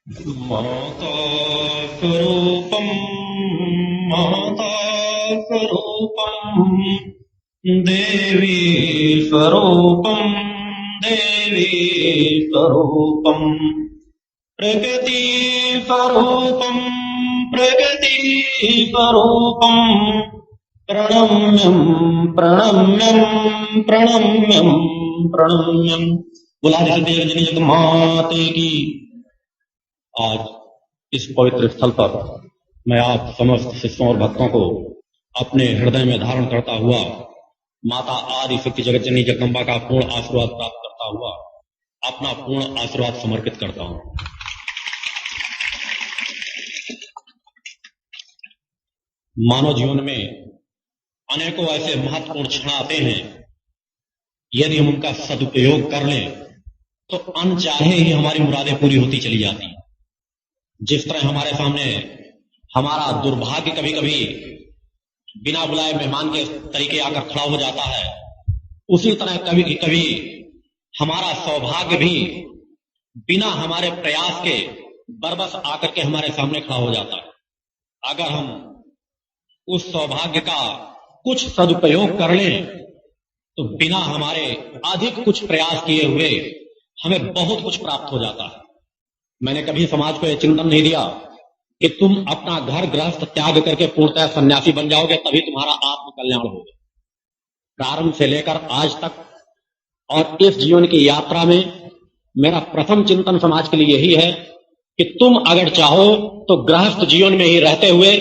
माता स्वरूपं माता स्वरूपं देवी स्वरूपं देवी स्वरूपं प्रकृति स्वरूपं प्रकृति स्वरूपं प्रणम्यं प्रणम्यं प्रणम्यं प्रणम्यं। बोला जगदे रजनी जग माते की। आज इस पवित्र स्थल पर मैं आप समस्त शिष्यों और भक्तों को अपने हृदय में धारण करता हुआ माता आदि शक्ति जगत जननी जगदम्बा का पूर्ण आशीर्वाद प्राप्त करता हुआ अपना पूर्ण आशीर्वाद समर्पित करता हूं। मानव जीवन में अनेकों ऐसे महत्वपूर्ण क्षण आते हैं, यदि हम उनका सदुपयोग कर लें तो अनचाहे ही हमारी मुरादें पूरी होती चली जाती हैं। जिस तरह हमारे सामने हमारा दुर्भाग्य कभी कभी बिना बुलाए मेहमान के तरीके आकर खड़ा हो जाता है, उसी तरह कभी कभी हमारा सौभाग्य भी बिना हमारे प्रयास के बरबस आकर के हमारे सामने खड़ा हो जाता है। अगर हम उस सौभाग्य का कुछ सदुपयोग कर लें तो बिना हमारे अधिक कुछ प्रयास किए हुए हमें बहुत कुछ प्राप्त हो जाता है। मैंने कभी समाज को यह चिंतन नहीं दिया कि तुम अपना घर गृहस्थ त्याग करके पूर्णतः सन्यासी बन जाओगे, तभी तुम्हारा आत्म कल्याण होगा। प्रारंभ से लेकर आज तक और इस जीवन की यात्रा में मेरा प्रथम चिंतन समाज के लिए यही है कि तुम अगर चाहो तो गृहस्थ जीवन में ही रहते हुए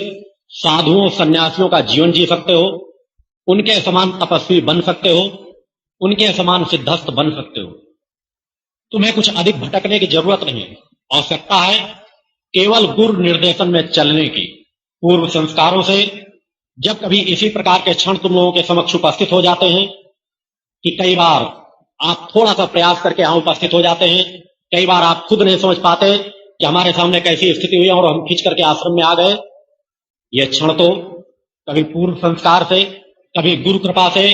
साधुओं सन्यासियों का जीवन जी सकते हो, उनके समान तपस्वी बन सकते हो, उनके समान सिद्धस्थ बन सकते हो। तुम्हें कुछ अधिक भटकने की जरूरत नहीं है। आवश्यकता है केवल गुरु निर्देशन में चलने की। पूर्व संस्कारों से जब कभी इसी प्रकार के क्षण तुम लोगों के समक्ष उपस्थित हो जाते हैं कि कई बार आप थोड़ा सा प्रयास करके यहां उपस्थित हो जाते हैं, कई बार आप खुद नहीं समझ पाते कि हमारे सामने कैसी स्थिति हुई और हम खींच करके आश्रम में आ गए। यह क्षण तो कभी पूर्व संस्कार से, कभी गुरु कृपा से,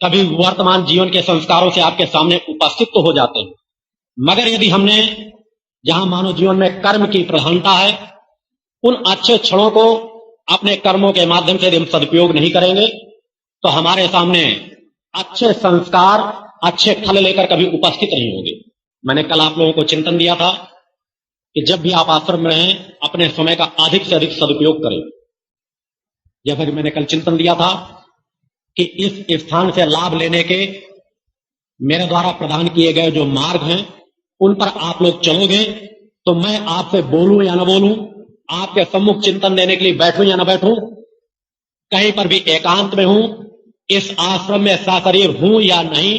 कभी वर्तमान जीवन के संस्कारों से आपके सामने उपस्थित तो हो जाते हैं, मगर यदि हमने जहां मानव जीवन में कर्म की प्रधानता है, उन अच्छे क्षणों को अपने कर्मों के माध्यम से यदि हम सदुपयोग नहीं करेंगे तो हमारे सामने अच्छे संस्कार, अच्छे फल लेकर कभी उपस्थित नहीं होंगे। मैंने कल आप लोगों को चिंतन दिया था कि जब भी आप आश्रम में रहें, अपने समय का अधिक से अधिक सदुपयोग करें। जैसा कि मैंने कल चिंतन दिया था कि इस स्थान से लाभ लेने के मेरे द्वारा प्रदान किए गए जो मार्ग हैं, उन पर आप लोग चलोगे तो मैं आपसे बोलूं या न बोलूं, आपके सम्मुख चिंतन देने के लिए बैठूं या न बैठूं, कहीं पर भी एकांत में हूं, इस आश्रम में सशरीर हूं या नहीं,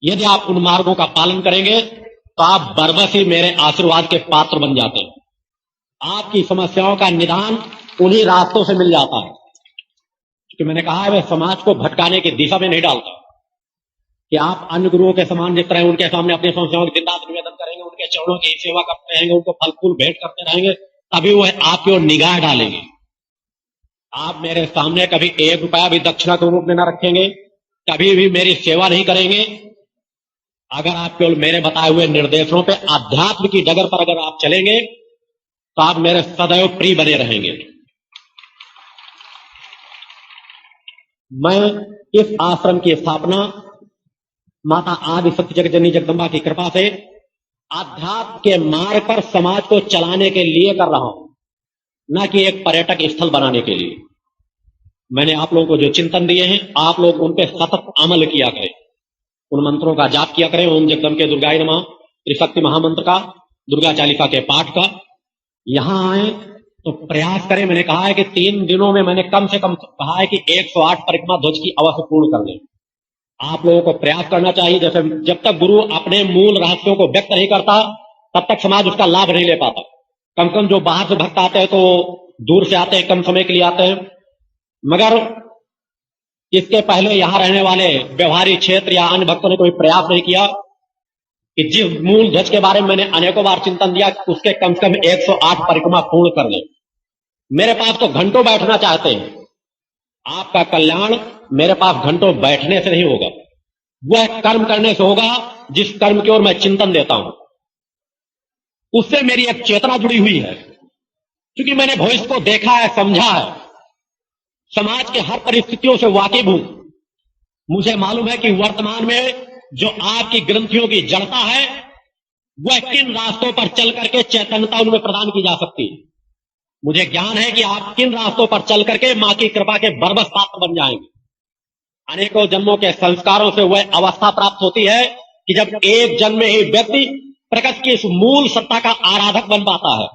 यदि आप उन मार्गों का पालन करेंगे तो आप बरबस ही मेरे आशीर्वाद के पात्र बन जाते हैं। आपकी समस्याओं का निदान उन्हीं रास्तों से मिल जाता है। क्योंकि मैंने कहा है, वह समाज को भटकाने की दिशा में नहीं डालता कि आप अन्य गुरुओं के समान जिस तरह उनके सामने अपनी समस्याओं की जिंदात निवेदन करेंगे, उनके चरणों की सेवा करते रहेंगे, उनको फल फूल भेंट करते रहेंगे, तभी वह आपकी ओर निगाह डालेंगे। आप मेरे सामने कभी एक रुपया भी दक्षिणा के रूप में न रखेंगे, कभी भी मेरी सेवा नहीं करेंगे। अगर आप केवल मेरे बताए हुए निर्देशों पे आध्यात्म की डगर पर अगर आप चलेंगे तो आप मेरे सदैव प्रिय बने रहेंगे। मैं इस आश्रम की स्थापना माता आदि शक्ति जगत जननी जगदम्बा की कृपा से आध्यात्म के मार्ग पर समाज को चलाने के लिए कर रहा हूं, न कि एक पर्यटक स्थल बनाने के लिए। मैंने आप लोगों को जो चिंतन दिए हैं, आप लोग उन पे सतत अमल किया करें, उन मंत्रों का जाप किया करें। ओम जगदम्बे दुर्गाय नमः, त्रिशक्ति महामंत्र का, दुर्गा चालीसा के पाठ का। यहां आए तो प्रयास करें। मैंने कहा है कि 3 दिनों में मैंने कम से कम कहा है कि 108 परिक्रमा ध्वज की अवश्य पूर्ण कर लें। आप लोगों को प्रयास करना चाहिए। जैसे जब तक गुरु अपने मूल रहस्यों को व्यक्त नहीं करता, तब तक समाज उसका लाभ नहीं ले पाता। कम कम जो बाहर से भक्त आते हैं तो दूर से आते हैं, कम समय के लिए आते हैं, मगर इसके पहले यहां रहने वाले व्यवहारिक क्षेत्र या अन्य भक्तों ने कोई प्रयास नहीं किया कि जिस मूल ध्वज के बारे में मैंने अनेकों बार चिंतन दिया, उसके कम से कम 108 परिक्रमा पूर्ण कर ले। मेरे पास तो घंटों बैठना चाहते हैं। आपका कल्याण मेरे पास घंटों बैठने से नहीं होगा, वह कर्म करने से होगा जिस कर्म की ओर मैं चिंतन देता हूं। उससे मेरी एक चेतना जुड़ी हुई है, क्योंकि मैंने भविष्य को देखा है, समझा है, समाज के हर परिस्थितियों से वाकिफ हूं। मुझे मालूम है कि वर्तमान में जो आपकी ग्रंथियों की जड़ता है वह किन रास्तों पर चल करके चैतन्यता उनमें प्रदान की जा सकती है। मुझे ज्ञान है कि आप किन रास्तों पर चल करके मां की कृपा के बरबस पात्र बन जाएंगे। अनेकों जन्मों के संस्कारों से वह अवस्था प्राप्त होती है कि जब एक जन्म में ही व्यक्ति प्रकृति की इस मूल सत्ता का आराधक बन पाता है,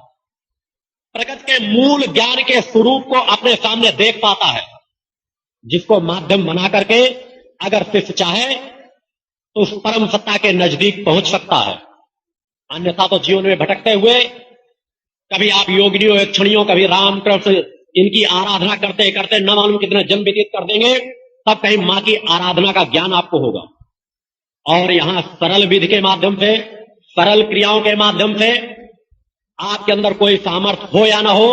प्रकृति के मूल ज्ञान के स्वरूप को अपने सामने देख पाता है, जिसको माध्यम बना करके अगर शिष्य चाहे तो उस परम सत्ता के नजदीक पहुंच सकता है। अन्यथा तो जीवन में भटकते हुए कभी आप योगिनियों, यक्षणियों, कभी राम कृष्ण इनकी आराधना करते करते न मालूम कितने जन्म व्यतीत कर देंगे, तब कहीं मां की आराधना का ज्ञान आपको होगा। और यहां सरल विधि के माध्यम से, सरल क्रियाओं के माध्यम से आपके अंदर कोई सामर्थ्य हो या ना हो,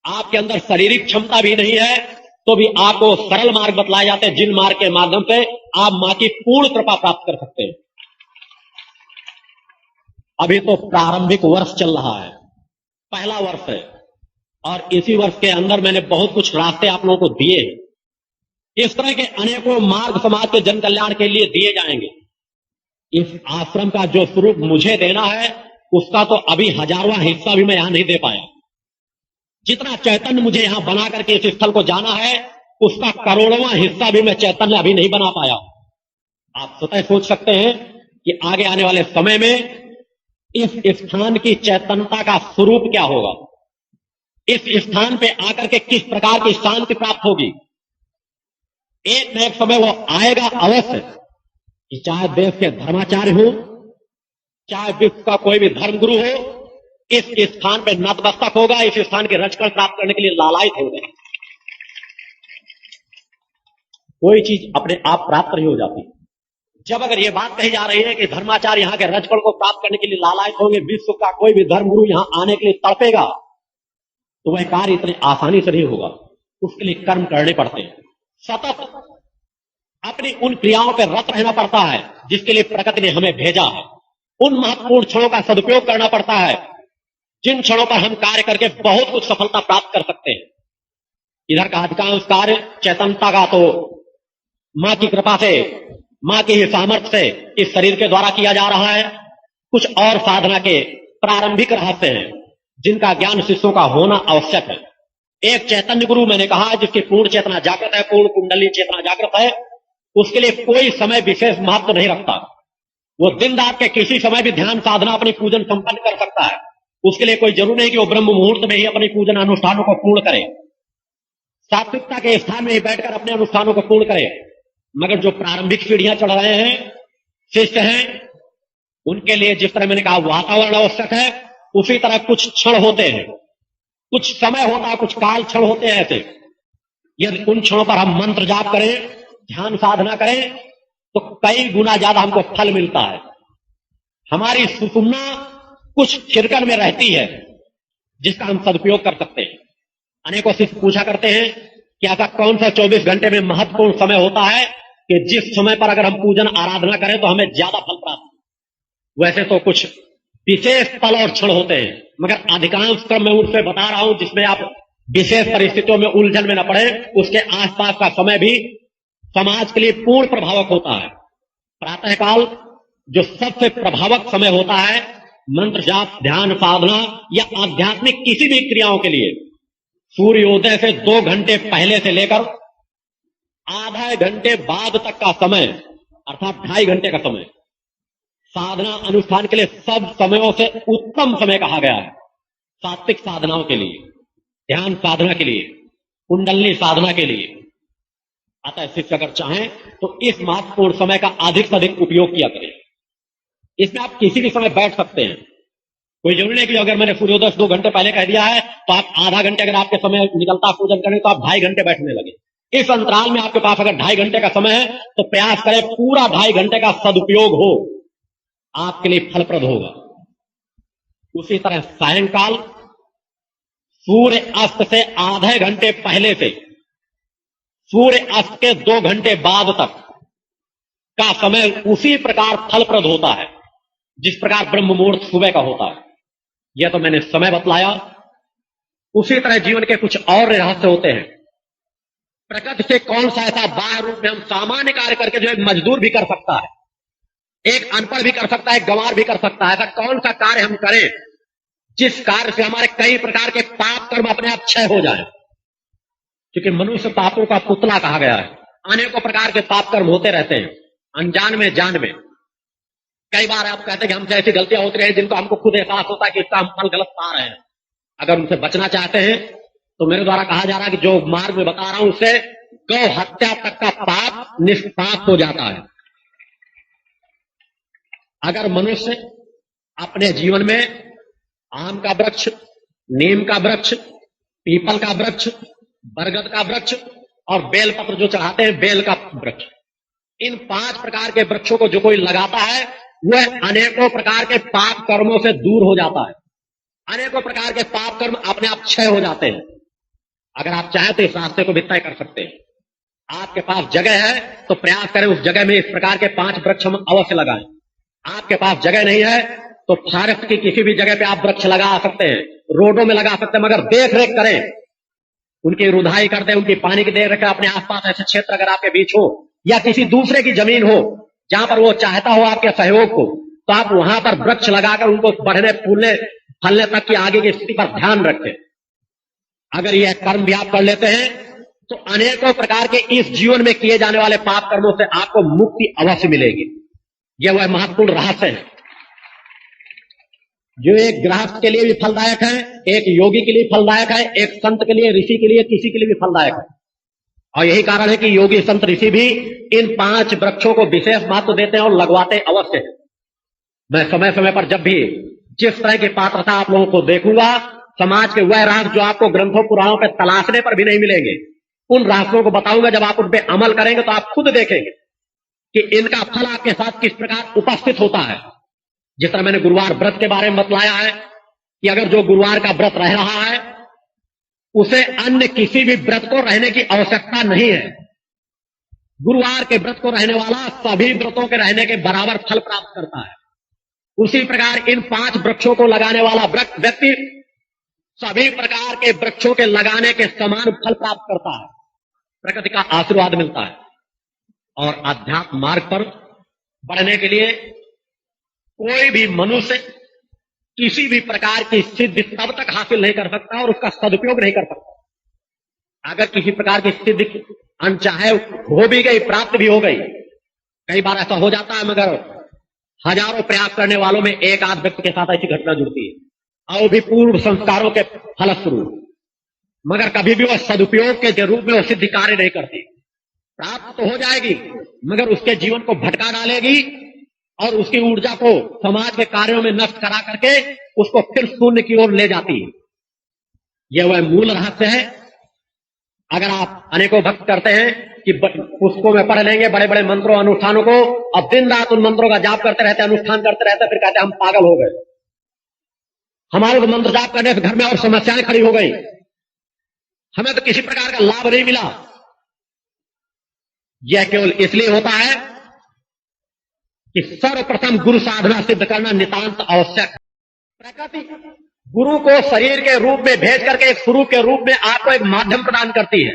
आपके अंदर शारीरिक क्षमता भी नहीं है, तो भी आपको सरल मार्ग बतलाए जाते हैं, जिन मार्ग के माध्यम से आप मां की पूर्ण कृपा प्राप्त कर सकते हैं। अभी तो प्रारंभिक वर्ष चल रहा है, पहला वर्ष है, और इसी वर्ष के अंदर मैंने बहुत कुछ रास्ते आप लोगों को दिए हैं। इस तरह के अनेकों मार्ग समाज के जन कल्याण के लिए दिए जाएंगे। इस आश्रम का जो स्वरूप मुझे देना है उसका तो अभी हजारवां हिस्सा भी मैं यहां नहीं दे पाया। जितना चैतन्य मुझे यहां बना करके इस स्थल को जाना है उसका करोड़वां हिस्सा भी मैं चैतन्य अभी नहीं बना पाया। आप स्वतः सोच सकते हैं कि आगे आने वाले समय में इस स्थान की चैतन्यता का स्वरूप क्या होगा, इस स्थान पे आकर के किस प्रकार की शांति प्राप्त होगी। एक न एक समय वो आएगा अवश्य कि चाहे देश के धर्माचार्य हो, चाहे विश्व का कोई भी धर्मगुरु हो, इस स्थान पे नतमस्तक होगा, इस स्थान की रचकण प्राप्त करने के लिए लालायित हो गए। कोई चीज अपने आप प्राप्त नहीं हो जाती। जब अगर ये बात कही जा रही है कि धर्माचार्य यहाँ के रचकण को प्राप्त करने के लिए लालायित होंगे, विश्व का कोई भी धर्मगुरु यहाँ आने के लिए तड़पेगा, तो वह कार्य इतने आसानी से नहीं होगा। उसके लिए कर्म करने पड़ते हैं, सतत अपनी उन क्रियाओं पर रत रहना पड़ता है जिसके लिए प्रकृति ने हमें भेजा है। उन महत्वपूर्ण क्षणों का सदुपयोग करना पड़ता है जिन क्षणों पर हम कार्य करके बहुत कुछ सफलता प्राप्त कर सकते हैं। इधर का अधिकांश कार्य चैतन्यता का तो मां की कृपा से, मां के ही सामर्थ्य से इस शरीर के द्वारा किया जा रहा है। कुछ और साधना के प्रारंभिक रहस्य हैं जिनका ज्ञान शिष्यों का होना आवश्यक है। एक चैतन्य गुरु मैंने कहा जिसकी पूर्ण चेतना जागृत है, पूर्ण कुंडली चेतना जागृत है, उसके लिए कोई समय विशेष महत्व नहीं रखता। वो दिन रात के किसी समय भी ध्यान साधना अपनी पूजन संपन्न कर सकता है। उसके लिए कोई जरूरी नहीं कि वो ब्रह्म मुहूर्त में ही अपनी पूजन अनुष्ठानों को पूर्ण करे, सात्विकता के स्थान में ही बैठकर अपने अनुष्ठानों को पूर्ण करे। मगर जो प्रारंभिक सीढ़ियां चढ़ रहे हैं, शिष्य हैं, उनके लिए जिस तरह मैंने कहा वातावरण आवश्यक है, उसी तरह कुछ क्षण होते हैं, कुछ समय होता है, कुछ काल क्षण होते हैं ऐसे। यदि उन क्षणों पर हम मंत्र जाप करें, ध्यान साधना करें, तो कई गुना ज्यादा हमको फल मिलता है। हमारी सुषुम्ना कुछ छिरकन में रहती है जिसका हम सदुपयोग कर सकते हैं। अनेकों शिष्य पूछा करते हैं कि ऐसा कौन सा 24 घंटे में महत्वपूर्ण समय होता है कि जिस समय पर अगर हम पूजन आराधना करें तो हमें ज्यादा फल प्राप्त हो। वैसे तो कुछ विशेष पल और क्षण होते हैं, मगर अधिकांश क्रम में उनसे बता रहा हूं जिसमें आप विशेष परिस्थितियों में उलझन में न पड़े। उसके आसपास का समय भी समाज के लिए पूर्ण प्रभावक होता है। प्रातःकाल जो सबसे प्रभावक समय होता है मंत्र जाप, ध्यान साधना या आध्यात्मिक किसी भी क्रियाओं के लिए, सूर्योदय से 2 घंटे पहले से लेकर आधा घंटे बाद तक का समय, अर्थात 2.5 घंटे का समय साधना अनुष्ठान के लिए सब समयों से उत्तम समय कहा गया है। सात्विक साधनाओं के लिए, ध्यान साधना के लिए, कुंडलनी साधना के लिए। अतः शिष्य अगर चाहें तो इस महत्वपूर्ण समय का अधिक से अधिक उपयोग किया करें। इसमें आप किसी भी समय बैठ सकते हैं, कोई जरूरी नहीं कि अगर मैंने सूर्योदय 2 घंटे पहले कह दिया है तो आप आधा घंटे अगर आपके समय निकलता पूजन करें तो आप 2.5 घंटे बैठने लगे। इस अंतराल में आपके पास अगर 2.5 घंटे का समय है तो प्रयास करें पूरा 2.5 घंटे का सदुपयोग हो, आपके लिए फलप्रद होगा। उसी तरह सायंकाल सूर्य अस्त से आधे घंटे पहले से सूर्य अस्त के 2 घंटे बाद तक का समय उसी प्रकार फलप्रद होता है जिस प्रकार ब्रह्म मुहूर्त सुबह का होता है। यह तो मैंने समय बतलाया। उसी तरह जीवन के कुछ और रहस्य होते हैं। प्रकृति से कौन सा ऐसा बाह्य रूप में हम सामान्य कार्य करके जो एक मजदूर भी कर सकता है, एक अनपढ़ भी कर सकता है, एक गंवार भी कर सकता है, ऐसा कौन सा कार्य हम करें जिस कार्य से हमारे कई प्रकार के पाप कर्म अपने आप क्षय हो जाए। क्योंकि मनुष्य पापों का पुतला कहा गया है। अनेकों प्रकार के पाप कर्म होते रहते हैं, अनजान में जान में। कई बार आप कहते हैं कि हमसे ऐसी गलतियां होती रही जिनको हमको खुद एहसास होता है कि इसका हम फल गलत पा रहे हैं। अगर उनसे बचना चाहते हैं तो मेरे द्वारा कहा जा रहा है कि जो मार्ग में बता रहा हूं उससे गौ हत्या तक का पाप निष्पाप हो जाता है। अगर मनुष्य अपने जीवन में आम का वृक्ष, नीम का वृक्ष, पीपल का वृक्ष, बरगद का वृक्ष और बेलपत्र जो चढ़ाते हैं बेल का वृक्ष, इन 5 प्रकार के वृक्षों को जो कोई लगाता है वह अनेकों प्रकार के पाप कर्मों से दूर हो जाता है। अनेकों प्रकार के पाप कर्म अपने आप क्षय हो जाते हैं। अगर आप चाहें तो इस रास्ते को भी तय कर सकते हैं। आपके पास जगह है तो प्रयास करें उस जगह में इस प्रकार के 5 वृक्ष हम अवश्य लगाएं। आपके पास जगह नहीं है तो फॉरेस्ट की किसी भी जगह पे आप वृक्ष लगा सकते हैं, रोडों में लगा सकते हैं, मगर देख रेख करें, उनकी रुधाई कर दें, उनकी पानी की देख रेख करें। अपने आसपास ऐसे क्षेत्र अगर आपके बीच हो या किसी दूसरे की जमीन हो जहां पर वो चाहता हो आपके सहयोग को, तो आप वहां पर वृक्ष लगाकर उनको बढ़ने फूलने फलने तक की आगे की स्थिति पर ध्यान रखें। अगर यह कर्म भी आप कर लेते हैं तो अनेकों प्रकार के इस जीवन में किए जाने वाले पाप कर्मों से आपको मुक्ति अवश्य मिलेगी। यह वह महत्वपूर्ण रहस्य है जो एक गृहस्थ के लिए भी फलदायक है, एक योगी के लिए फलदायक है, एक संत के लिए, ऋषि के लिए, किसी के लिए भी फलदायक है। और यही कारण है कि योगी संत ऋषि भी इन 5 वृक्षों को विशेष महत्व देते हैं और लगवाते अवश्य हैं। मैं समय समय पर जब भी जिस तरह की पात्रता आप लोगों को देखूंगा, समाज के वह राज जो आपको ग्रंथों पुराणों पर तलाशने पर भी नहीं मिलेंगे, उन रास्तों को बताऊंगा। जब आप उन पर अमल करेंगे तो आप खुद देखेंगे कि इनका फल आपके साथ किस प्रकार उपस्थित होता है। जिस तरह मैंने गुरुवार व्रत के बारे में बतलाया है कि अगर जो गुरुवार का व्रत रह रहा है उसे अन्य किसी भी व्रत को रहने की आवश्यकता नहीं है। गुरुवार के व्रत को रहने वाला सभी व्रतों के रहने के बराबर फल प्राप्त करता है। उसी प्रकार इन 5 वृक्षों को लगाने वाला व्यक्ति सभी प्रकार के वृक्षों के लगाने के समान फल प्राप्त करता है, प्रकृति का आशीर्वाद मिलता है। और आध्यात्म मार्ग पर बढ़ने के लिए कोई भी मनुष्य किसी भी प्रकार की सिद्धि तब तक हासिल नहीं कर सकता और उसका सदुपयोग नहीं कर सकता। अगर किसी प्रकार की सिद्धि अनचाहे हो भी गई, प्राप्त भी हो गई, कई बार ऐसा हो जाता है, मगर हजारों प्रयास करने वालों में एक आध व्यक्ति के साथ ऐसी घटना जुड़ती है और भी पूर्व संस्कारों के फलस्वरूप, मगर कभी भी वह सदुपयोग के रूप में वह सिद्धि कार्य नहीं करती। प्राप्त तो हो जाएगी मगर उसके जीवन को भटका डालेगी और उसकी ऊर्जा को समाज के कार्यों में नष्ट करा करके उसको फिर शून्य की ओर ले जाती है। यह वह मूल रहस्य है। अगर आप अनेकों भक्त करते हैं कि पुस्तकों में पढ़ लेंगे बड़े बड़े मंत्रों अनुष्ठानों को, अब दिन रात उन मंत्रों का जाप करते रहते, अनुष्ठान करते रहते, फिर कहते हम पागल हो गए, हमारे को मंत्र जाप करने से घर में और समस्याएं खड़ी हो गई, हमें तो किसी प्रकार का लाभ नहीं मिला। यह केवल इसलिए होता है कि सर्वप्रथम गुरु साधना सिद्ध करना नितांत आवश्यक है। प्रकृति गुरु को शरीर के रूप में भेज करके एक स्वरूप के रूप में आपको एक माध्यम प्रदान करती है,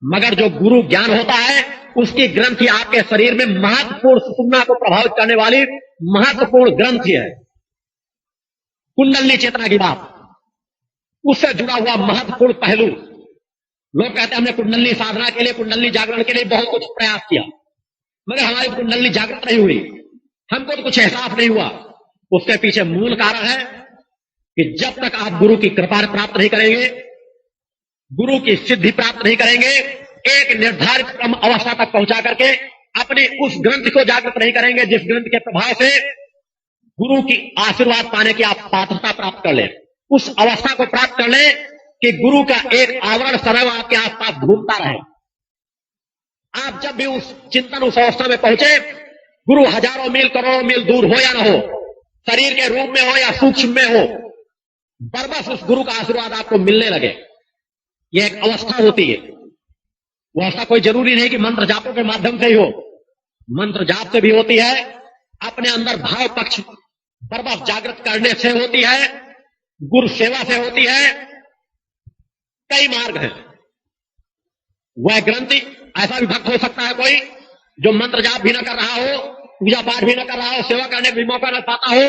मगर जो गुरु ज्ञान होता है उसकी ग्रंथि आपके शरीर में महत्वपूर्ण सुषुम्ना को प्रभावित करने वाली महत्वपूर्ण ग्रंथि है। कुंडलनी चेतना की बात, उससे जुड़ा हुआ महत्वपूर्ण पहलू। लोग कहते हैं हमने कुंडलनी साधना के लिए, कुंडलनी जागरण के लिए बहुत कुछ प्रयास किया, मगर हमारी कुंडलनी जागृत नहीं हुई, हमको तो कुछ एहसास नहीं हुआ। उसके पीछे मूल कारण है कि जब तक आप गुरु की कृपा प्राप्त नहीं करेंगे, गुरु की सिद्धि प्राप्त नहीं करेंगे, एक निर्धारित क्रम अवस्था तक पहुंचा करके अपने उस ग्रंथ को जागृत नहीं करेंगे जिस ग्रंथ के प्रभाव से गुरु की आशीर्वाद पाने की आप पात्रता प्राप्त कर लें, उस अवस्था को प्राप्त कर लें कि गुरु का एक आवरण सदैव आपके आसपास घूमता रहे। आप जब भी उस चिंतन, उस अवस्था में पहुंचे, गुरु हजारों मील करोड़ों मील दूर हो या ना हो, शरीर के रूप में हो या सूक्ष्म में हो, बरबस उस गुरु का आशीर्वाद आपको मिलने लगे। यह एक अवस्था होती है। वो अवस्था कोई जरूरी नहीं कि मंत्र जापों के माध्यम से ही हो, मंत्र जाप से भी होती है। अपने अंदर भाव पक्ष बर्बस जागृत करने से होती है, गुरु सेवा से होती है। कई मार्ग हैं। वह ग्रंथि ऐसा भी भक्त हो सकता है कोई जो मंत्र जाप भी न कर रहा हो, पूजा पाठ भी न कर रहा हो, सेवा करने का भी मौका न पाता हो,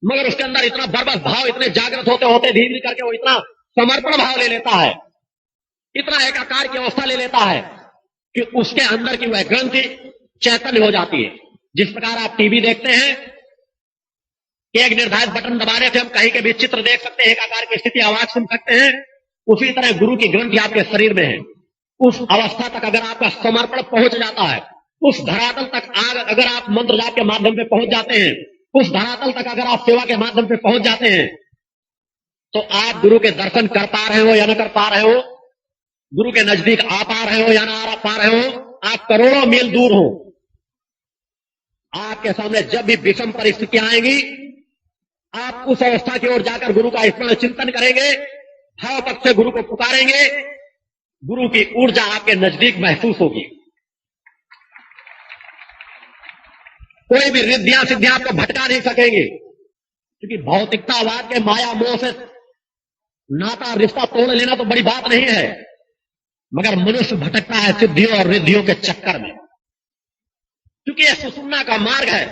मगर उसके अंदर इतना बर्बस भाव, इतने जागृत होते होते धीरे धीरे करके वो इतना समर्पण भाव ले लेता है, इतना एकाकार की अवस्था ले लेता है कि उसके अंदर की वह ग्रंथि चैतन्य हो जाती है। जिस प्रकार आप टीवी देखते हैं, एक निर्धारित बटन दबाने से हम कहीं के भी चित्र देख सकते हैं, एकाकार की स्थिति, आवाज सुन सकते हैं, उसी तरह गुरु की ग्रंथि आपके शरीर में है। उस अवस्था तक अगर आपका समर्पण पहुंच जाता है, उस धरातल तक अगर आप मंत्र जाप के माध्यम से पहुंच जाते हैं, उस धरातल तक अगर आप सेवा के माध्यम से पहुंच जाते हैं, तो आप गुरु के दर्शन कर पा रहे हो या न कर पा रहे हो, गुरु के नजदीक आ पा रहे हो या ना आ पा रहे हो, आप करोड़ों मील दूर हो, आपके सामने जब भी विषम परिस्थितियां आएंगी, आप उस अवस्था की ओर जाकर गुरु का स्मरण चिंतन करेंगे, भाव पक्ष से गुरु को पुकारेंगे, गुरु की ऊर्जा आपके नजदीक महसूस होगी। कोई भी रिद्धियां सिद्धियां आपको भटका नहीं सकेंगे, क्योंकि भौतिकतावाद के माया मोह से नाता रिश्ता तोड़ लेना तो बड़ी बात नहीं है, मगर मनुष्य भटकता है सिद्धियों और रिद्धियों के चक्कर में, क्योंकि यह सुषुम्ना का मार्ग है।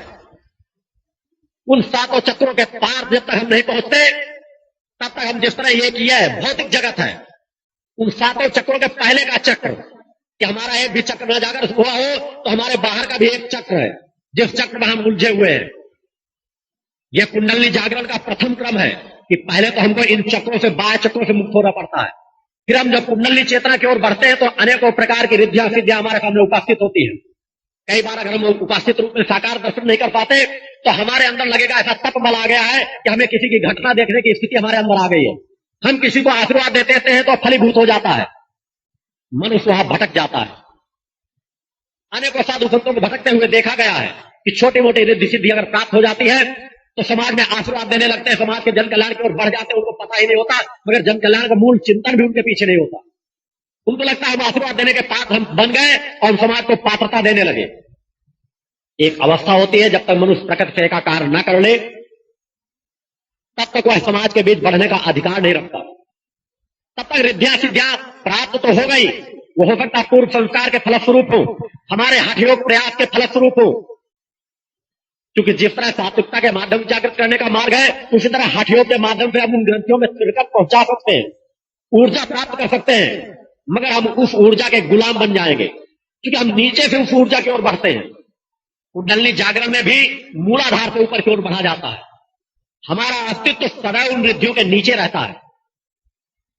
उन सातों चक्रों के पार जब तक हम नहीं पहुंचते, तब तक हम जिस तरह ये किया है, भौतिक जगत है, उन सातों चक्रों के पहले का चक्र कि हमारा एक भी चक्र न जाकर हुआ हो तो हमारे बाहर का भी एक चक्र है, जिस चक्र में हम उलझे हुए हैं। यह कुंडली जागरण का प्रथम क्रम है कि पहले तो हमको इन चक्रों से, बाह्य चक्रों से मुक्त होना पड़ता है। फिर हम जब कुंडली चेतना की ओर बढ़ते हैं तो अनेकों प्रकार की रिद्धियां सिद्धियां हमारे सामने उपस्थित होती हैं। कई बार अगर हम उपस्थित रूप में साकार दर्शन नहीं कर पाते तो हमारे अंदर लगेगा ऐसा तप बल आ गया है कि हमें किसी की घटना देखने की स्थिति हमारे अंदर आ गई है। हम किसी को आशीर्वाद देते हैं तो फलीभूत हो जाता है, मनुष्य वहां भटक जाता है। अनेकों साधु संतों को भटकते हुए देखा गया है कि छोटी मोटी रिद्धि सिद्धि अगर प्राप्त हो जाती है तो समाज में आशीर्वाद देने लगते हैं, समाज के जन कल्याण की ओर बढ़ जाते हैं, उनको पता ही नहीं होता, मगर जन कल्याण का मूल चिंतन भी उनके पीछे नहीं होता। उनको लगता है हम आशीर्वाद देने के पात्र हम बन गए और समाज को पात्रता देने लगे। एक अवस्था होती है जब तक मनुष्य प्रकृति से एकाकार न कर ले, तब तक वह समाज के बीच बढ़ने का अधिकार नहीं रखता। तब तक रिद्धियां सिद्धियां प्राप्त तो हो गई, वो हो सकता पूर्व संस्कार के फलस्वरूप हो, हमारे हठ योग प्रयास के फलस्वरूप हो, क्योंकि जिस तरह सात्विकता के माध्यम से जागृत करने का मार्ग है, उसी तरह हठ योग के माध्यम से हम उन ग्रंथियों में तिलक पहुंचा सकते हैं, ऊर्जा प्राप्त कर सकते हैं, मगर हम उस ऊर्जा के गुलाम बन जाएंगे, क्योंकि हम नीचे से उस ऊर्जा की ओर बढ़ते हैं। कुंडली जागरण में भी मूलाधार से ऊपर की ओर बढ़ा जाता है। हमारा अस्तित्व सदैव उन रिद्धियों के नीचे रहता है,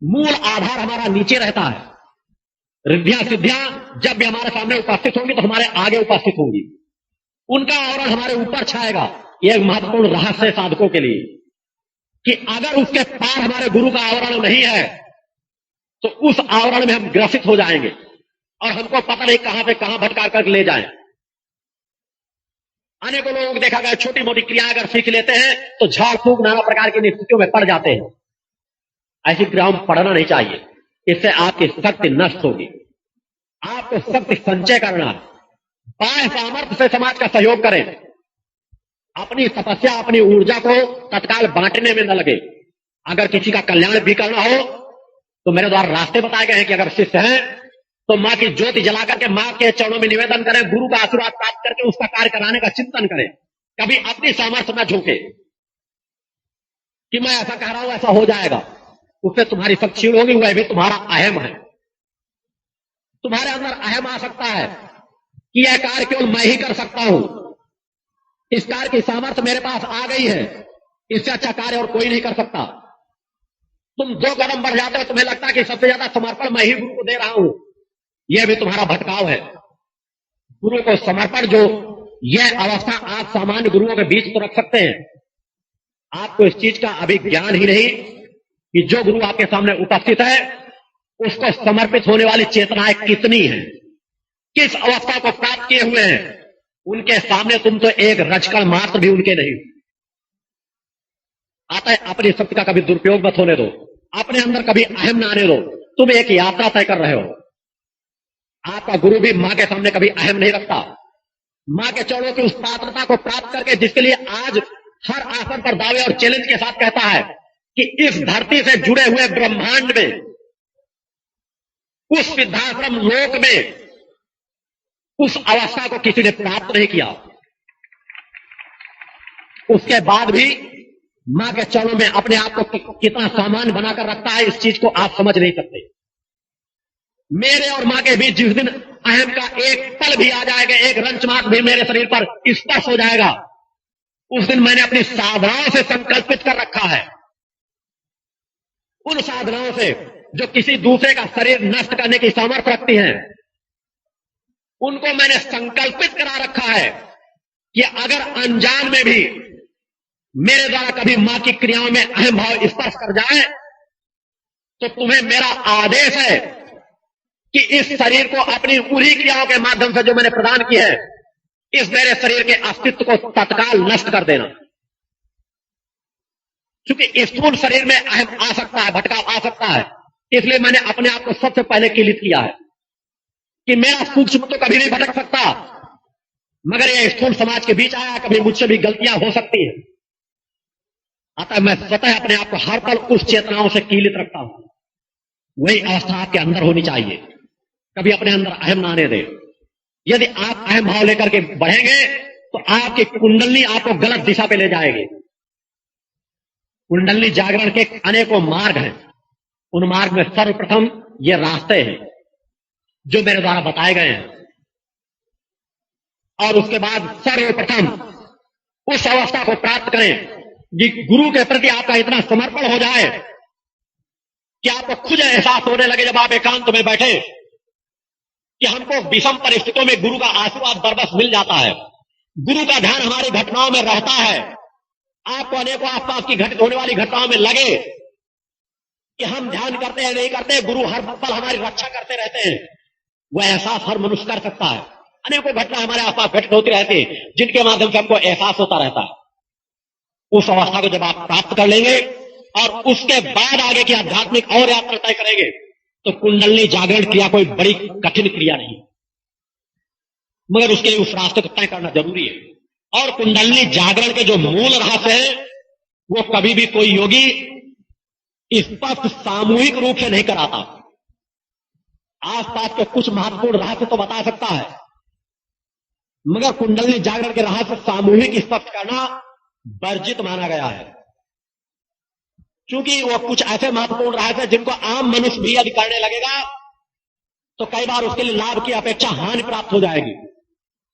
मूल आधार हमारा नीचे रहता है। रिद्धियां सिद्धियां जब भी हमारे सामने उपस्थित होंगी तो हमारे आगे उपस्थित होंगी, उनका आवरण हमारे ऊपर छाएगा। यह एक महत्वपूर्ण रहस्य है साधकों के लिए कि अगर उसके पार हमारे गुरु का आवरण नहीं है तो उस आवरण में हम ग्रसित हो जाएंगे और हमको पता नहीं कहां से कहां भटका कर ले जाएं। अनेकों लोग देखा गया छोटी मोटी क्रिया अगर सीख लेते हैं तो झाड़ फूंक नाना प्रकार की स्थितियों में पड़ जाते हैं। ऐसी क्रियाओं में पढ़ना नहीं चाहिए, इससे आपकी शक्ति नष्ट होगी। आपको शक्ति संचय करना है, बाह्य सामर्थ्य से समाज का सहयोग करें, अपनी तपस्या अपनी ऊर्जा को तत्काल बांटने में न लगे। अगर किसी का कल्याण भी करना हो तो मेरे द्वारा रास्ते बताए गए हैं कि अगर शिष्य हैं तो मां की ज्योति जला करके मां के चरणों में निवेदन करें, गुरु का आशीर्वाद प्राप्त करके उसका कार्य कराने का चिंतन करें। कभी अपनी सामर्थ्य में झोंके कि मैं ऐसा कह रहा हूं ऐसा हो जाएगा, उससे तुम्हारी शक्ति क्षीण होगी। वह भी तुम्हारा अहम है, तुम्हारे अंदर अहम आ सकता है कि यह कार्य केवल मैं ही कर सकता हूं, इस कार्य की सामर्थ्य मेरे पास आ गई है, इससे अच्छा कार्य और कोई नहीं कर सकता। तुम 2 कदम बढ़ जाते हो, तुम्हें लगता है कि सबसे ज्यादा समर्पण मैं ही गुरु को दे रहा हूं, यह भी तुम्हारा भटकाव है। गुरु को समर्पण, जो यह अवस्था आप सामान्य गुरुओं के बीच तो रख सकते हैं, आपको इस चीज का अभी ज्ञान ही नहीं कि जो गुरु आपके सामने उपस्थित है उसको समर्पित होने वाली चेतनाएं कितनी हैं, किस अवस्था को प्राप्त किए हुए हैं। उनके सामने तुम तो एक रजकण मात्र भी उनके नहीं। आता है अपनी शक्ति का कभी दुरुपयोग मत होने दो, अपने अंदर कभी अहम ना आने दो। तुम एक यात्रा तय कर रहे हो, आपका गुरु भी मां के सामने कभी अहम नहीं रखता। मां के चरणों की उस पात्रता को प्राप्त करके जिसके लिए आज हर आसन पर दावे और चैलेंज के साथ कहता है कि इस धरती से जुड़े हुए ब्रह्मांड में, उस सिद्धाश्रम लोक में उस अवस्था को किसी ने प्राप्त नहीं किया। उसके बाद भी मां के चरणों में अपने आप को कितना सामान बनाकर रखता है, इस चीज को आप समझ नहीं सकते। मेरे और मां के बीच जिस दिन अहम का एक पल भी आ जाएगा, एक रंचमात्र भी मेरे शरीर पर स्पर्श हो जाएगा, उस दिन मैंने अपनी साधनाओं से संकल्पित कर रखा है, उन साधनाओं से जो किसी दूसरे का शरीर नष्ट करने की सामर्थ्य रखती हैं, उनको मैंने संकल्पित करा रखा है कि अगर अनजान में भी मेरे द्वारा कभी मां की क्रियाओं में अहम भाव स्पर्श कर जाए, तो तुम्हें मेरा आदेश है कि इस शरीर को अपनी उन्हीं क्रियाओं के माध्यम से जो मैंने प्रदान की है, इस मेरे शरीर के अस्तित्व को तत्काल नष्ट कर देना। क्योंकि स्थूल शरीर में अहम आ सकता है, भटकाव आ सकता है, इसलिए मैंने अपने आप को सबसे पहले किलित किया है कि मेरा सूक्ष्म तो कभी नहीं भटक सकता, मगर यह स्थूल समाज के बीच आया, कभी मुझसे भी गलतियां हो सकती हैं। अतः मैं स्वतः अपने आप को हर पल उस चेतनाओं से कीलित रखता हूं। वही अवस्था आपके अंदर होनी चाहिए, कभी अपने अंदर अहम ना आने दे। यदि आप अहम भाव लेकर के बढ़ेंगे तो आपकी कुंडलनी आपको गलत दिशा पे ले जाएगी। कुंडलनी जागरण के अनेकों मार्ग हैं, उन मार्ग में सर्वप्रथम ये रास्ते हैं जो मेरे द्वारा बताए गए हैं, और उसके बाद सर्वप्रथम उस अवस्था को प्राप्त करें कि गुरु के प्रति आपका इतना समर्पण हो जाए कि आपको खुद एहसास होने लगे जब आप एकांत में बैठे कि हमको विषम परिस्थितियों में गुरु का आशीर्वाद बरबस मिल जाता है, गुरु का ध्यान हमारी घटनाओं में रहता है। आपको अनेकों आसपास की घटित होने वाली घटनाओं में लगे कि हम ध्यान करते हैं नहीं करते, गुरु हर पल हमारी रक्षा करते रहते हैं, वह एहसास हर मनुष्य कर सकता है। अनेकों घटना हमारे आसपास घटित होती रहती है जिनके माध्यम से हमको एहसास होता रहता है। उस अवस्था को जब आप प्राप्त कर लेंगे और उसके बाद आगे की आध्यात्मिक और यात्रा तय करेंगे, तो कुंडलनी जागरण क्रिया कोई बड़ी कठिन क्रिया नहीं, मगर उसके लिए उस रास्ते को तय करना जरूरी है। और कुंडलनी जागरण के जो मूल रहस्य है, वो कभी भी कोई योगी स्पष्ट सामूहिक रूप से नहीं कराता। आसपास के कुछ महत्वपूर्ण रहस्य तो बता सकता है, मगर कुंडलनी जागरण के रहस्य सामूहिक स्पष्ट करना वर्जित माना गया है, क्योंकि वो कुछ ऐसे महत्वपूर्ण रहस्य जिनको आम मनुष्य भी यदि करने लगेगा तो कई बार उसके लिए लाभ की अपेक्षा हानि प्राप्त हो जाएगी।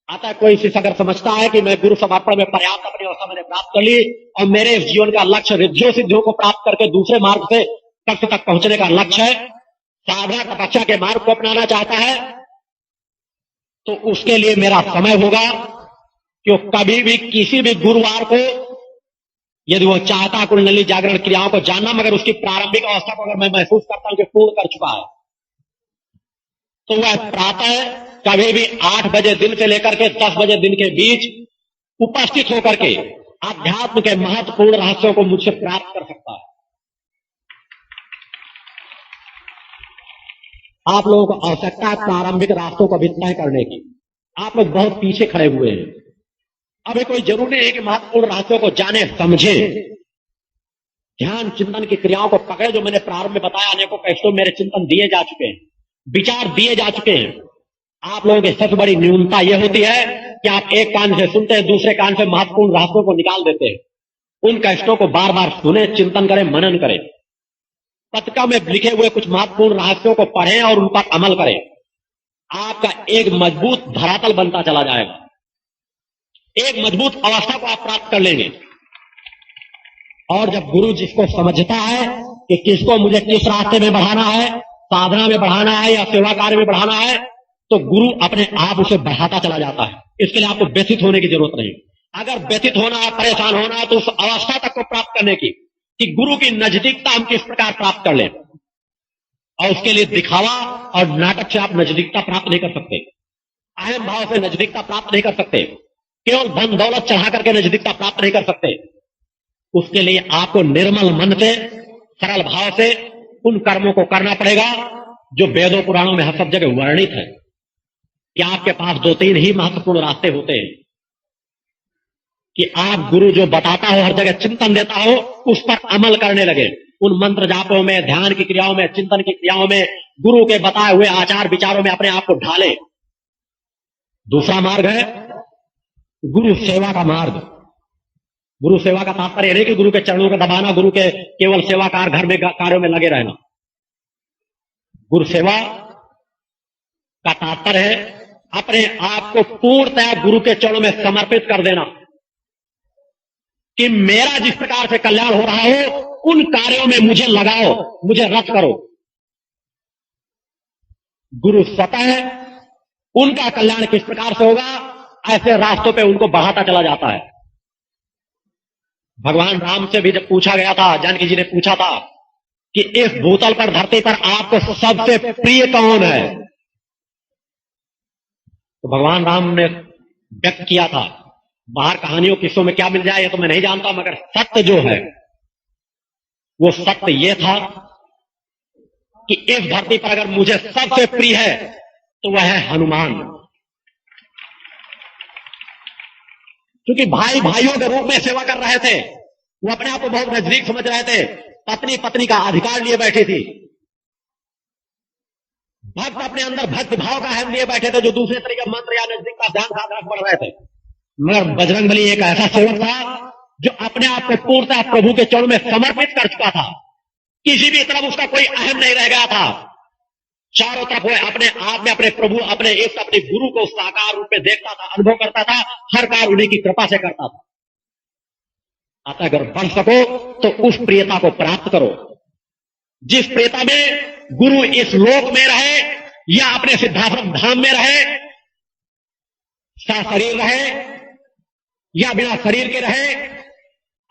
अतः कोई शिष्य अगर समझता है कि मैं गुरु समर्पण में पर्याप्त अपनी अवस्था मैंने प्राप्त कर ली और मेरे इस जीवन का लक्ष्य रिद्धियों सिद्धियों को प्राप्त करके दूसरे मार्ग से तख्त तक पहुंचने का लक्ष्य है, साधना तपस्या के मार्ग को अपनाना चाहता है, तो उसके लिए मेरा समय होगा कि कभी भी किसी भी गुरुवार को यदि वो चाहता कुंडली जागरण क्रियाओं को जानना, मगर उसकी प्रारंभिक अवस्था को अगर मैं महसूस करता हूं कि पूर्ण कर चुका है, तो वह प्रातः कभी भी 8 बजे दिन से लेकर के 10 बजे दिन के बीच उपस्थित होकर के आध्यात्म के महत्वपूर्ण रहस्यों को मुझसे प्राप्त कर सकता है। आप लोगों को आवश्यकता है प्रारंभिक रास्तों को भी तय करने की। आप लोग बहुत पीछे खड़े हुए हैं। अभी कोई जरूरी नहीं है कि महत्वपूर्ण रहस्यों को जाने समझे, ध्यान चिंतन की क्रियाओं को पकड़े। जो मैंने प्रारंभ में बताया, अनेकों कैसों मेरे चिंतन दिए जा चुके हैं, विचार दिए जा चुके हैं। आप लोगों की सबसे बड़ी न्यूनता यह होती है कि आप एक कान से सुनते हैं, दूसरे कान से महत्वपूर्ण रहस्यों को निकाल देते हैं। उन कैसों को बार बार सुने, चिंतन करें, मनन करें, पत्रिका में लिखे हुए कुछ महत्वपूर्ण रहस्यों को पढ़ें और उन पर अमल करें। आपका एक मजबूत धरातल बनता चला जाएगा, एक मजबूत अवस्था को आप प्राप्त कर लेंगे। और जब गुरु जिसको समझता है कि किसको मुझे किस रास्ते में बढ़ाना है, साधना में बढ़ाना है या सेवा कार्य में बढ़ाना है, तो गुरु अपने आप उसे बढ़ाता चला जाता है। इसके लिए आपको व्यथित होने की जरूरत नहीं। अगर व्यथित होना है, परेशान होना है, तो उस अवस्था तक को प्राप्त करने की कि गुरु की नजदीकता हम किस प्रकार प्राप्त कर लें, और उसके लिए दिखावा और नाटक से आप नजदीकता प्राप्त नहीं कर सकते, अहम भाव से नजदीकता प्राप्त नहीं कर सकते, केवल धन दौलत चढ़ा करके नजदीकता प्राप्त नहीं कर सकते। उसके लिए आपको निर्मल मन से, सरल भाव से उन कर्मों को करना पड़ेगा जो वेदों पुराणों में हर सब जगह वर्णित है कि आपके पास 2-3 ही महत्वपूर्ण रास्ते होते हैं कि आप गुरु जो बताता हो, हर जगह चिंतन देता हो, उस पर अमल करने लगे। उन मंत्र जापों में, ध्यान की क्रियाओं में, चिंतन की क्रियाओं में, गुरु के बताए हुए आचार विचारों में अपने आप को ढाले। दूसरा मार्ग है गुरु सेवा का मार्ग। गुरु सेवा का तात्पर्य नहीं कि गुरु के चरणों को दबाना, गुरु के केवल सेवाकार घर में कार्यों में लगे रहना। गुरु सेवा का तात्पर्य है अपने आप को पूर्णतः गुरु के चरणों में समर्पित कर देना कि मेरा जिस प्रकार से कल्याण हो रहा हो, उन कार्यों में मुझे लगाओ, मुझे रत करो। गुरु स्वतः उनका कल्याण किस प्रकार से होगा, ऐसे रास्तों पे उनको बढ़ाता चला जाता है। भगवान राम से भी जब पूछा गया था, जानकी जी ने पूछा था कि इस भूतल पर, धरती पर आपको सबसे प्रिय कौन है, तो भगवान राम ने व्यक्त किया था। बाहर कहानियों किस्सों में क्या मिल जाए ये तो मैं नहीं जानता, मगर सत्य जो है वो सत्य ये था कि इस धरती पर अगर मुझे सबसे प्रिय है तो वह है हनुमान। क्योंकि भाई भाइयों के रूप में सेवा कर रहे थे, वो अपने आप को बहुत नजदीक समझ रहे थे, पत्नी पत्नी का अधिकार लिए बैठी थी, भक्त अपने अंदर भक्ति भाव का अहम लिए बैठे थे, जो दूसरे तरीके मंत्र या नजदीक का ध्यान साधना बढ़ रहे थे। मगर बजरंगबली एक ऐसा सेवक था जो अपने आप को पूर्णतः प्रभु के चरणों में समर्पित कर चुका था। किसी भी तरफ उसका कोई अहम नहीं रह गया था। चारों तरफ वो अपने आप में अपने प्रभु, अपने इष्ट, अपने गुरु को साकार रूप में देखता था, अनुभव करता था, हर कार्य उन्हीं की कृपा से करता था। अतः अगर बढ़ सको तो उस प्रियता को प्राप्त करो जिस प्रियता में गुरु इस लोक में रहे या अपने सिद्धाश्रम धाम में रहे, सशरीर रहे या बिना शरीर के रहे।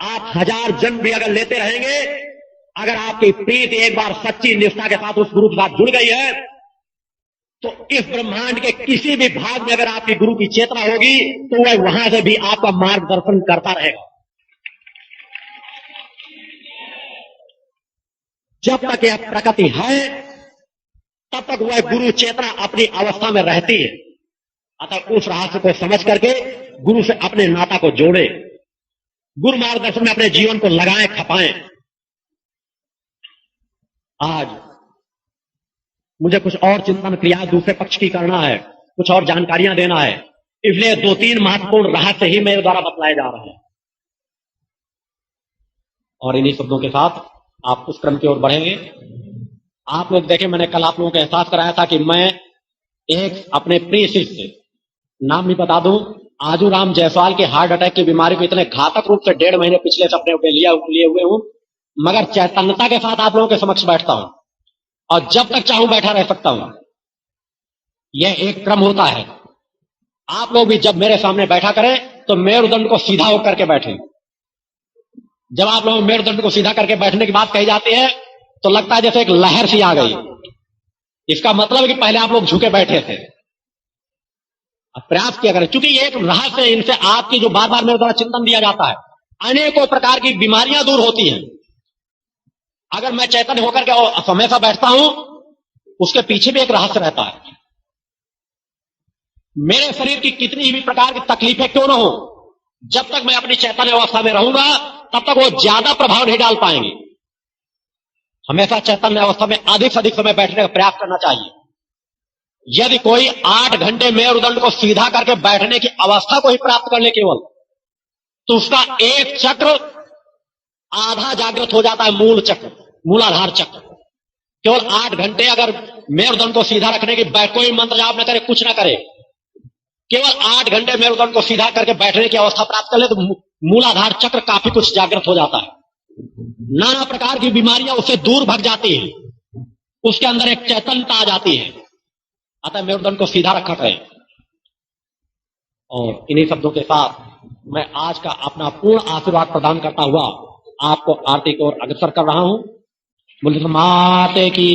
आप 1000 जन्म भी अगर लेते रहेंगे, अगर आपकी प्रीति एक बार सच्ची निष्ठा के साथ उस गुरु के साथ जुड़ गई है, तो इस ब्रह्मांड के किसी भी भाग में अगर आपकी गुरु की चेतना होगी तो वह वहां से भी आपका मार्गदर्शन करता रहेगा। जब तक यह प्रकृति है तब तक वह गुरु चेतना अपनी अवस्था में रहती है। अतः उस रहस्य को समझ करके गुरु से अपने नाता को जोड़े, गुरु मार्गदर्शन में अपने जीवन को लगाएं, खपाएं। आज मुझे कुछ और चिंतन क्रिया दूसरे पक्ष की करना है, कुछ और जानकारियां देना है, इसलिए 2-3 महत्वपूर्ण रहस्य ही मेरे द्वारा बतलाए जा रहे हैं। और इन्हीं शब्दों के साथ आप उस क्रम की ओर बढ़ेंगे। आप लोग देखें, मैंने कल आप लोगों को एहसास कराया था कि मैं एक अपने प्रिय शिष्य, नाम भी बता दूं, आजूराम जायसवाल के हार्ट अटैक की बीमारी को इतने घातक रूप से 1.5 महीने पिछले से अपने लिए हुए हूं, मगर चैतन्यता के साथ आप लोगों के समक्ष बैठता हूं और जब तक चाहूं बैठा रह सकता हूं। यह एक क्रम होता है। आप लोग भी जब मेरे सामने बैठा करें तो मेरुदंड को सीधा होकर के बैठें। जब आप लोग मेरुदंड को सीधा करके बैठने की बात कही जाती है तो लगता है जैसे एक लहर सी आ गई। इसका मतलब है कि पहले आप लोग झुके बैठे थे। अब प्रयास किया करें, क्योंकि ये एक रहस्य है, इनसे आपकी जो बार बार मेरे द्वारा चिंतन दिया जाता है, अनेकों प्रकार की बीमारियां दूर होती हैं। अगर मैं चैतन्य होकर के हमेशा बैठता हूं, उसके पीछे भी एक रहस्य रहता है। मेरे शरीर की कितनी भी प्रकार की तकलीफें क्यों न हो, जब तक मैं अपनी चैतन्य अवस्था में रहूंगा तब तक वो ज्यादा प्रभाव नहीं डाल पाएंगे। हमेशा चैतन्य अवस्था में अधिक से अधिक समय बैठने का प्रयास करना चाहिए। यदि कोई 8 घंटे मेरुदंड को सीधा करके बैठने की अवस्था को ही प्राप्त कर ले केवल, तो उसका एक चक्र आधा जागृत हो जाता है, मूल चक्र, मूलाधार चक्र। केवल 8 घंटे अगर मेरुदंड को सीधा रखने की, कोई मंत्र जाप न करे, कुछ ना करे, केवल 8 घंटे मेरुदंड को सीधा करके बैठने की अवस्था प्राप्त कर ले तो मूलाधार चक्र काफी कुछ जागृत हो जाता है। नाना प्रकार की बीमारियां उससे दूर भाग जाती हैं, उसके अंदर एक चैतन्यता आ जाती है। अतः मेरुदंड को सीधा रखा करें। और इन्हीं शब्दों के साथ मैं आज का अपना पूर्ण आशीर्वाद प्रदान करता हुआ आपको आरती की ओर अग्रसर कर रहा हूं। बोलिए माते की